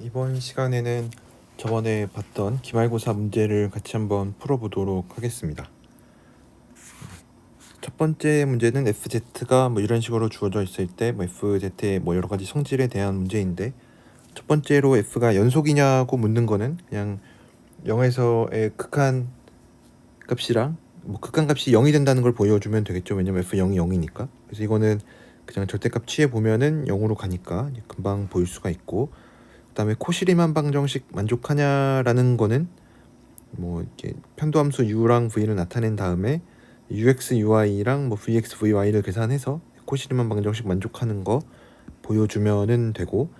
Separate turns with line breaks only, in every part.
이번 시간에는 저번에 봤던 기말고사 문제를 같이 한번 풀어보도록 하겠습니다. 첫 번째 문제는 FZ가 이런 식으로 주어져 있을 때 FZ의 여러 가지 성질에 대한 문제인데, 첫 번째로 F가 연속이냐고 묻는 거는 그냥 0에서의 극한 값이랑 극한 값이 0이 된다는 걸 보여주면 되겠죠. 왜냐면 F0이 0이니까. 그래서 이거는 그냥 절대값 취해 보면은 0으로 가니까 금방 보일 수가 있고, 그다음에 코시리만 방정식 만족하냐라는 거는 이렇게 편도함수 u랑 v를 나타낸 다음에 ux, uy랑 vx, vy를 계산해서 코시리만 방정식 만족하는 거 보여주면은 되고,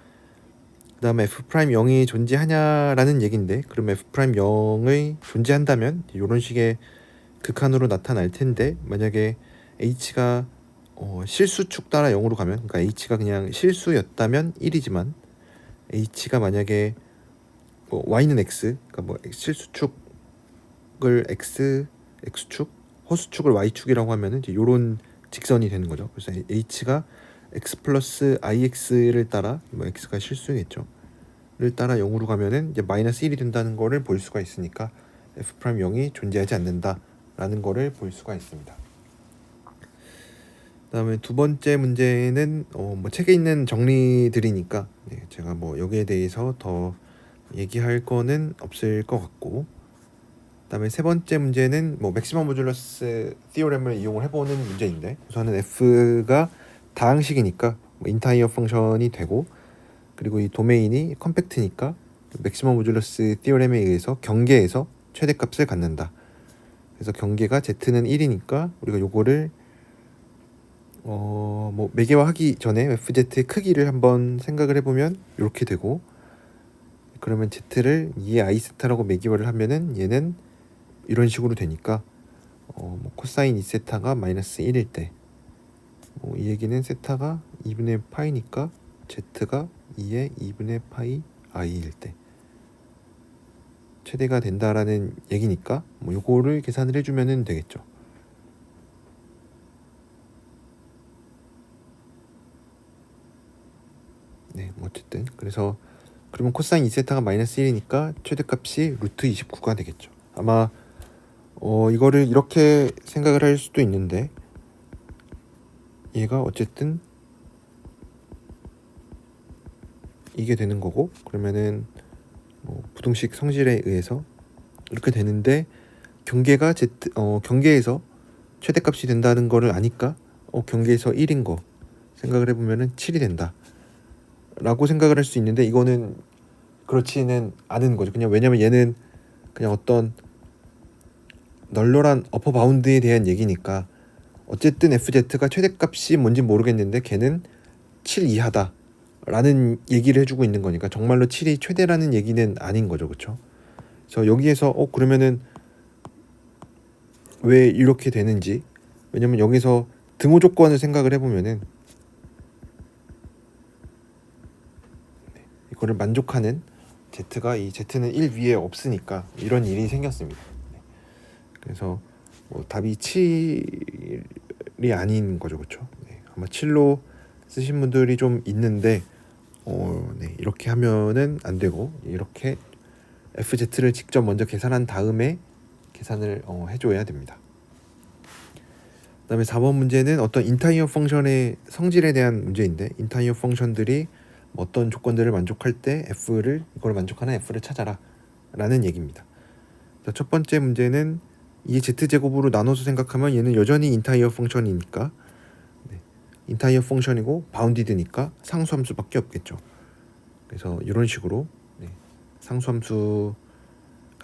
그다음에 f'0이 존재하냐라는 얘긴데, 그럼 f'0이 존재한다면 이런 식의 극한으로 나타날 텐데, 만약에 h가 실수축 따라 0으로 가면, 그러니까 h가 그냥 실수였다면 1이지만 h가 만약에 y는 x, 그러니까 실수축을 x축, 허수축을 y축이라고 하면은 이제 요런 직선이 되는 거죠. 그래서 h가 x 플러스 ix를 따라 x가 실수겠죠. 를 따라 0으로 가면은 이제 마이너스 1이 된다는 거를 볼 수가 있으니까 f'0이 존재하지 않는다라는 거를 볼 수가 있습니다. 그다음에 두 번째 문제는 책에 있는 정리들이니까 제가 여기에 대해서 더 얘기할 거는 없을 것 같고, 그다음에 세 번째 문제는 맥시멈 모듈러스 티오렘을 이용을 해보는 문제인데, 우선은 f가 다항식이니까 인타이어 펑션이 되고, 그리고 이 도메인이 컴팩트니까 맥시멈 모듈러스 티오렘에 의해서 경계에서 최대값을 갖는다. 그래서 경계가 z는 1이니까 우리가 요거를 매개화하기 전에 fz의 크기를 한번 생각을 해보면 이렇게 되고, 그러면 z를 2의 i 세타라고 매개화를 하면은 얘는 이런 식으로 되니까 코사인 2세타가 마이너스 1일 때, 이 얘기는 세타가 2분의 파이니까 z가 2의 2분의 파이 i일 때 최대가 된다라는 얘기니까 요거를 계산을 해주면 되겠죠. 어쨌든 그래서 그러면 코사인 2세타가 마이너스 1이니까 최대값이 루트 29가 되겠죠. 아마 이거를 이렇게 생각을 할 수도 있는데, 얘가 어쨌든 이게 되는 거고, 그러면은 부등식 성질에 의해서 이렇게 되는데, 경계가 경계에서 최대값이 된다는 거를 아니까 경계에서 1인 거 생각을 해보면은 7이 된다 라고 생각을 할 수 있는데, 이거는 그렇지는 않은 거죠. 그냥 왜냐면 얘는 그냥 어떤 널널한 어퍼 바운드에 대한 얘기니까, 어쨌든 fz가 최대값이 뭔지 모르겠는데 걔는 7 이하다 라는 얘기를 해주고 있는 거니까 정말로 7이 최대라는 얘기는 아닌 거죠. 그렇죠? 그래서 여기에서 그러면은 왜 이렇게 되는지, 왜냐면 여기서 등호 조건을 생각을 해보면은 이거를 만족하는 z가 이 z는 1 위에 없으니까 이런 일이 생겼습니다. 그래서 답이 7이 아닌 거죠. 그렇죠? 아마 7로 쓰신 분들이 좀 있는데 이렇게 하면은 안 되고, 이렇게 fz를 직접 먼저 계산한 다음에 계산을 해줘야 됩니다. 그다음에 4번 문제는 어떤 인타이어 펑션의 성질에 대한 문제인데, 인타이어 펑션들이 어떤 조건들을 만족할 때 이걸 만족하는 f를 찾아라 라는 얘기입니다. 첫 번째 문제는 이 z제곱으로 나눠서 생각하면 얘는 여전히 인타이어 펑션이니까 인타이어 펑션이고 바운디드니까 상수함수밖에 없겠죠. 그래서 이런 식으로 상수함수가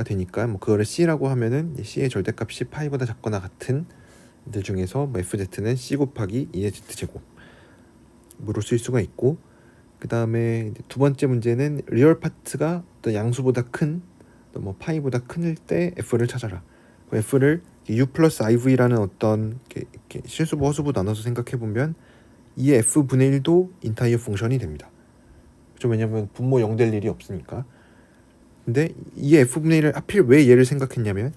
되니까 그거를 c라고 하면은 c의 절대값이 파이보다 작거나 같은 들 중에서 fz는 c 곱하기 2의 z제곱으로 쓸 수가 있고, 그 다음에 두 번째 문제는 리얼 파트가 어떤 양수보다 큰 파이보다 큰일 때 f를 찾아라. f를 u 플러스 iv라는 어떤 이렇게 실수부 허수부 나눠서 생각해보면 이 f분의 1도 인타이어 펑션이 됩니다. 그렇죠? 왜냐면 분모 0 될 일이 없으니까. 근데 이 f분의 1을 하필 왜 얘를 생각했냐면,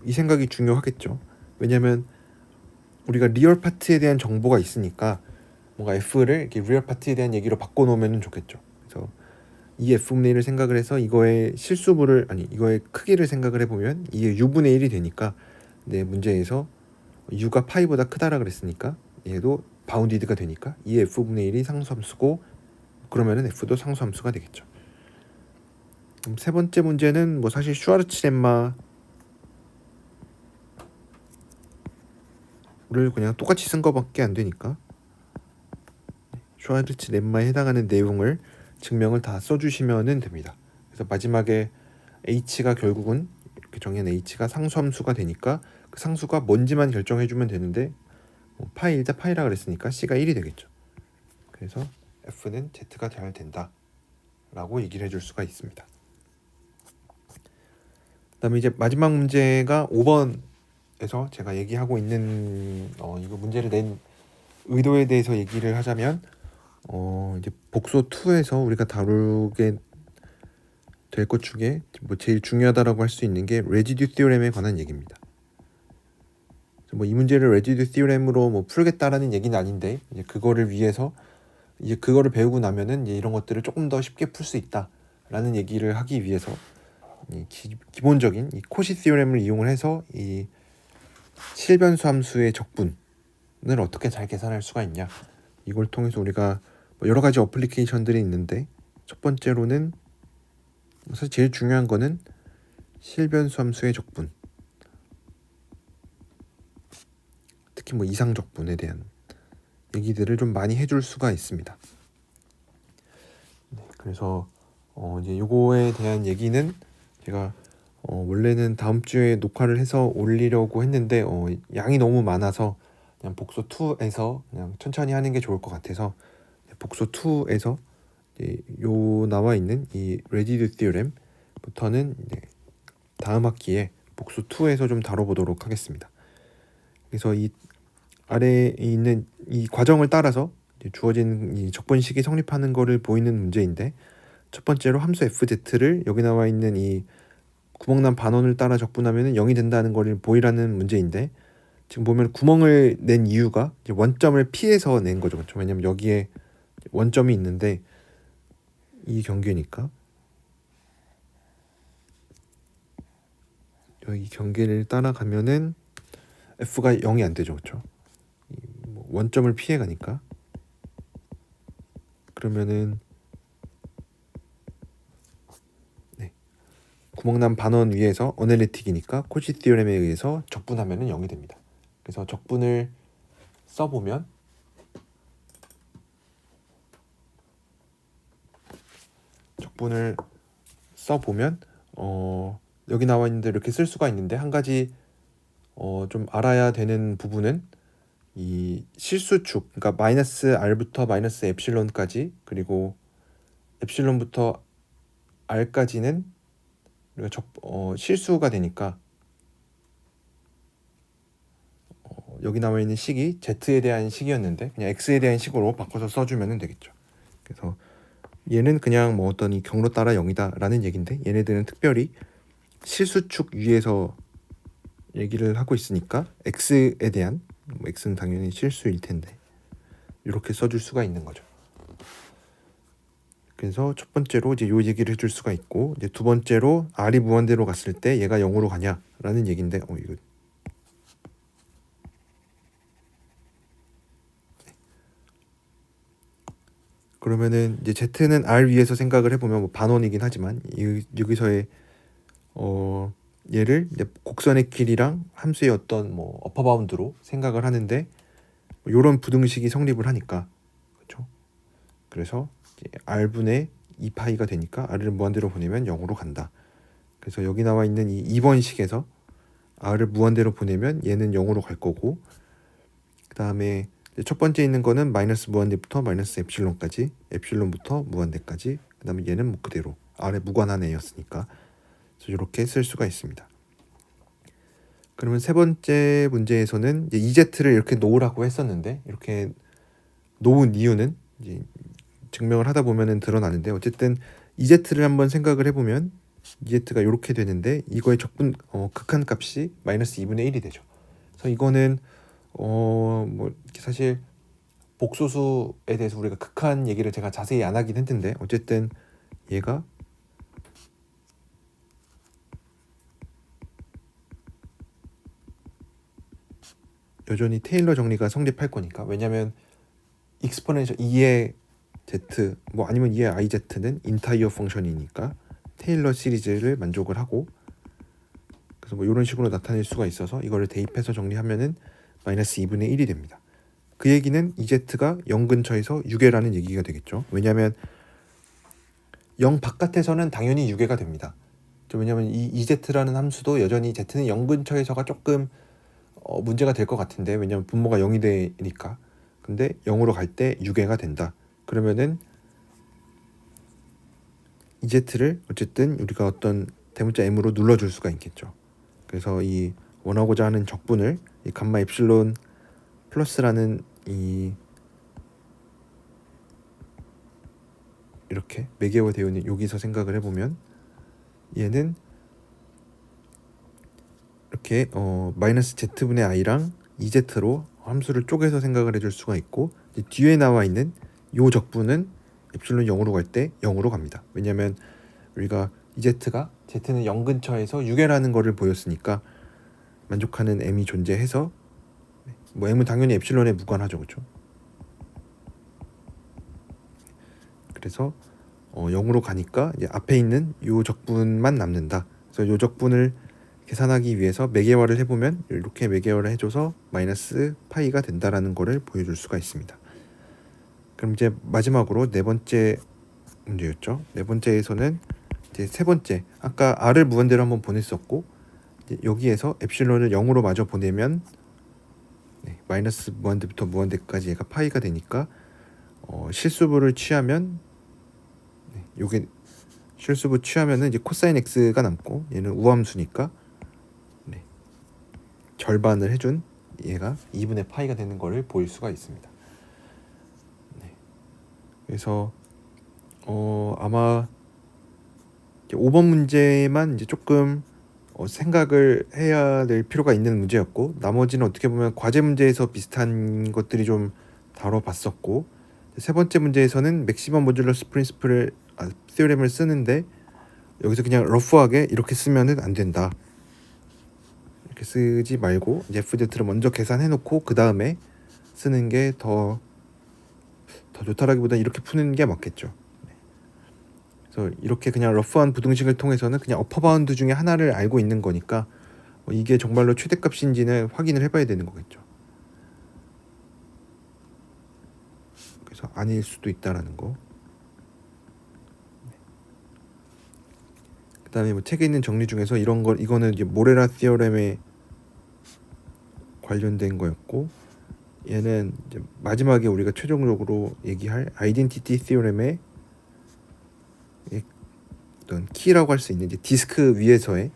이 생각이 중요하겠죠. 왜냐면 우리가 리얼 파트에 대한 정보가 있으니까 뭔가 f를 이렇게 리얼 파트에 대한 얘기로 바꿔놓으면 좋겠죠. 그래서 이 f분의 1을 생각을 해서 이거의 실수분을 이거의 크기를 생각을 해보면 이게 u분의 1이 되니까 내 문제에서 u가 파이보다 크다라 그랬으니까 얘도 바운디드가 되니까 이 f분의 1이 상수함수고 그러면은 f도 상수함수가 되겠죠. 그럼 세 번째 문제는 뭐 사실 슈와르츠 렘마를 그냥 똑같이 쓴 거밖에 안 되니까 슈와르츠 렘마에 해당하는 내용을 증명을 다 써주시면 됩니다. 그래서 마지막에 h가 결국은 이렇게 정의한 h가 상수함수가 되니까 그 상수가 뭔지만 결정해주면 되는데 뭐 파이 1자 파이라 그랬으니까 c가 1이 되겠죠. 그래서 f는 z가 잘 된다 라고 얘기를 해줄 수가 있습니다. 그 다음에 이제 마지막 문제가 5번에서 제가 얘기하고 있는 이거 문제를 낸 의도에 대해서 얘기를 하자면 이제 복소 2에서 우리가 다루게 될 것 중에 뭐 제일 중요하다라고 할 수 있는 게 레지듀 티오렘에 관한 얘기입니다. 뭐 이 문제를 레지듀 티오렘으로 뭐 풀겠다라는 얘기는 아닌데 이제 그거를 위해서 이제 그거를 배우고 나면은 이제 이런 것들을 조금 더 쉽게 풀 수 있다라는 얘기를 하기 위해서 이 기본적인 이 코시 티오렘을 이용을 해서 이 실변수 함수의 적분을 어떻게 잘 계산할 수가 있냐, 이걸 통해서 우리가 뭐 여러 가지 어플리케이션들이 있는데 첫 번째로는 사실 제일 중요한 거는 실변수 함수의 적분, 특히 뭐 이상 적분에 대한 얘기들을 좀 많이 해줄 수가 있습니다. 네, 그래서 이제 요거에 대한 얘기는 제가 원래는 다음 주에 녹화를 해서 올리려고 했는데 양이 너무 많아서 그냥 복소 2에서 그냥 천천히 하는 게 좋을 것 같아서 복소 2에서 요 나와 있는 이 레지듀 티오렘부터는 다음 학기에 복소 2에서 좀 다뤄보도록 하겠습니다. 그래서 이 아래에 있는 이 과정을 따라서 주어진 이 적분식이 성립하는 거를 보이는 문제인데, 첫 번째로 함수 fz를 여기 나와 있는 이 구멍난 반원을 따라 적분하면 0이 된다는 거를 보이라는 문제인데, 지금 보면 구멍을 낸 이유가 이제 원점을 피해서 낸 거죠. 그렇죠? 왜냐면 여기에 원점이 있는데 이 경계니까 여기 경계를 따라가면은 f가 0이 안 되죠. 그렇죠? 원점을 피해 가니까. 그러면은 구멍난 반원 위에서 어널리틱이니까 코시 티오렘에 의해서 적분하면은 0이 됩니다. 그래서 적분을 써보면 여기 나와 있는 대로 이렇게 쓸 수가 있는데, 한 가지 좀 알아야 되는 부분은 이 실수축, 그러니까 마이너스 r부터 마이너스 엡실론까지, 그리고 엡실론부터 r까지는 우리가 실수가 되니까 여기 나와 있는 식이 z에 대한 식이었는데 그냥 x에 대한 식으로 바꿔서 써주면 되겠죠. 그래서 얘는 그냥 뭐 어떤 이 경로 따라 0이다 라는 얘기인데, 얘네들은 특별히 실수축 위에서 얘기를 하고 있으니까 x에 대한 x는 당연히 실수일 텐데 이렇게 써줄 수가 있는 거죠. 그래서 첫 번째로 이제 요 얘기를 해줄 수가 있고, 이제 두 번째로 r이 무한대로 갔을 때 얘가 0으로 가냐라는 얘기인데 이거 그러면은 이제 z는 r 위에서 생각을 해보면 뭐 반원이긴 하지만 여기서의 얘를 이제 곡선의 길이랑 함수의 어떤 뭐 어퍼 바운드로 생각을 하는데 이런 부등식이 성립을 하니까, 그렇죠? 그래서 r분의 2파이가 되니까 r을 무한대로 보내면 0으로 간다. 그래서 여기 나와 있는 이 2번 식에서 r을 무한대로 보내면 얘는 0으로 갈 거고, 그 다음에 첫 번째 있는 거는 마이너스 무한대부터 마이너스 엡실론까지, 엡실론부터 무한대까지, 그 다음에 얘는 뭐 그대로 r에 무관한 애였으니까 이렇게 쓸 수가 있습니다. 그러면 세 번째 문제에서는 이제 EZ를 이렇게 놓으라고 했었는데, 이렇게 놓은 이유는 이제 증명을 하다 보면은 드러나는데, 어쨌든 EZ를 한번 생각을 해보면 EZ가 이렇게 되는데 이거의 적분 극한값이 마이너스 2분의 1이 되죠. 그래서 이거는 뭐 사실 복소수에 대해서 우리가 극한 얘기를 제가 자세히 안 하긴 했는데 어쨌든 얘가 여전히 테일러 정리가 성립할 거니까. 왜냐면 익스포넨셜 2의 z 뭐 아니면 2의 iz는 인타이어 펑션이니까 테일러 시리즈를 만족을 하고, 그래서 뭐 이런 식으로 나타낼 수가 있어서 이거를 대입해서 정리하면은 마이너스 2분의 1이 됩니다. 그 얘기는 EZ가 0 근처에서 유괴라는 얘기가 되겠죠. 왜냐하면 0 바깥에서는 당연히 유괴가 됩니다. 왜냐하면 이 EZ라는 함수도 여전히 Z는 0 근처에서가 조금 문제가 될 것 같은데, 왜냐하면 분모가 0이 되니까. 근데 0으로 갈 때 유괴가 된다. 그러면은 EZ를 어쨌든 우리가 어떤 대문자 m으로 눌러줄 수가 있겠죠. 그래서 이 원하고자 하는 적분을 이 감마 엡실론 플러스라는 이 이렇게 매개화되어 있는 여기서 생각을 해보면 얘는 이렇게 마이너스 z분의 i랑 ez로 함수를 쪼개서 생각을 해줄 수가 있고, 뒤에 나와 있는 요 적분은 엡실론 0으로 갈 때 0으로 갑니다. 왜냐면 우리가 ez가 z는 0 근처에서 유괴라는 거를 보였으니까 만족하는 m이 존재해서, 뭐 m은 당연히 엡실론에 무관하죠, 그렇죠? 그래서 0으로 가니까 이제 앞에 있는 요 적분만 남는다. 그래서 요 적분을 계산하기 위해서 매개화를 해보면 이렇게 매개화를 해줘서 마이너스 파이가 된다라는 거를 보여줄 수가 있습니다. 그럼 이제 마지막으로 네 번째 문제였죠. 네 번째에서는 이제 세 번째, 아까 r을 무한대로 한번 보냈었고, 이제 여기에서 엡실론을 0으로 마저 보내면 마이너스 무한대부터 무한대까지 얘가 파이가 되니까 실수부를 취하면 요게 실수부 취하면은 이제 코사인 x가 남고, 얘는 우함수니까 절반을 해준 얘가 2분의 파이가 되는 거를 보일 수가 있습니다. 그래서 아마 5번 문제만 이제 조금 생각을 해야 될 필요가 있는 문제였고, 나머지는 어떻게 보면 과제 문제에서 비슷한 것들이 좀 다뤄봤었고, 세 번째 문제에서는 맥시멈 모듈러스 프린시플을 티오렘을 쓰는데 여기서 그냥 러프하게 이렇게 쓰면은 안 된다. 이렇게 쓰지 말고 이제 FZ를 먼저 계산해놓고 그 다음에 쓰는 게 더 좋다라기보다 이렇게 푸는 게 맞겠죠. 그래서 이렇게 그냥 러프한 부등식을 통해서는 그냥 어퍼 바운드 중에 하나를 알고 있는 거니까 이게 정말로 최대값인지는 확인을 해봐야 되는 거겠죠. 그래서 아닐 수도 있다라는 거. 그다음에 뭐 책에 있는 정리 중에서 이거는 이제 모레라 티어렘에 관련된 거였고, 얘는 이제 마지막에 우리가 최종적으로 얘기할 아이덴티티 티어렘의 어떤 키라고 할 수 있는 이제 디스크 위에서의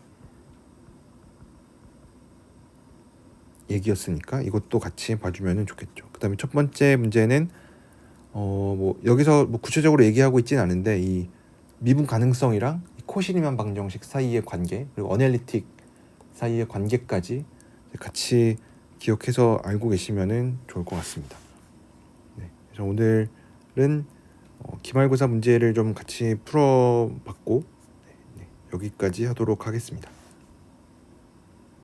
얘기였으니까 이것도 같이 봐주면 좋겠죠. 그다음에 첫 번째 문제는 뭐 여기서 뭐 구체적으로 얘기하고 있진 않은데 이 미분 가능성이랑 코시리만 방정식 사이의 관계, 그리고 어널리틱 사이의 관계까지 같이 기억해서 알고 계시면은 좋을 것 같습니다. 그래서 오늘은 기말고사 문제를 좀 같이 풀어봤고 여기까지 하도록 하겠습니다.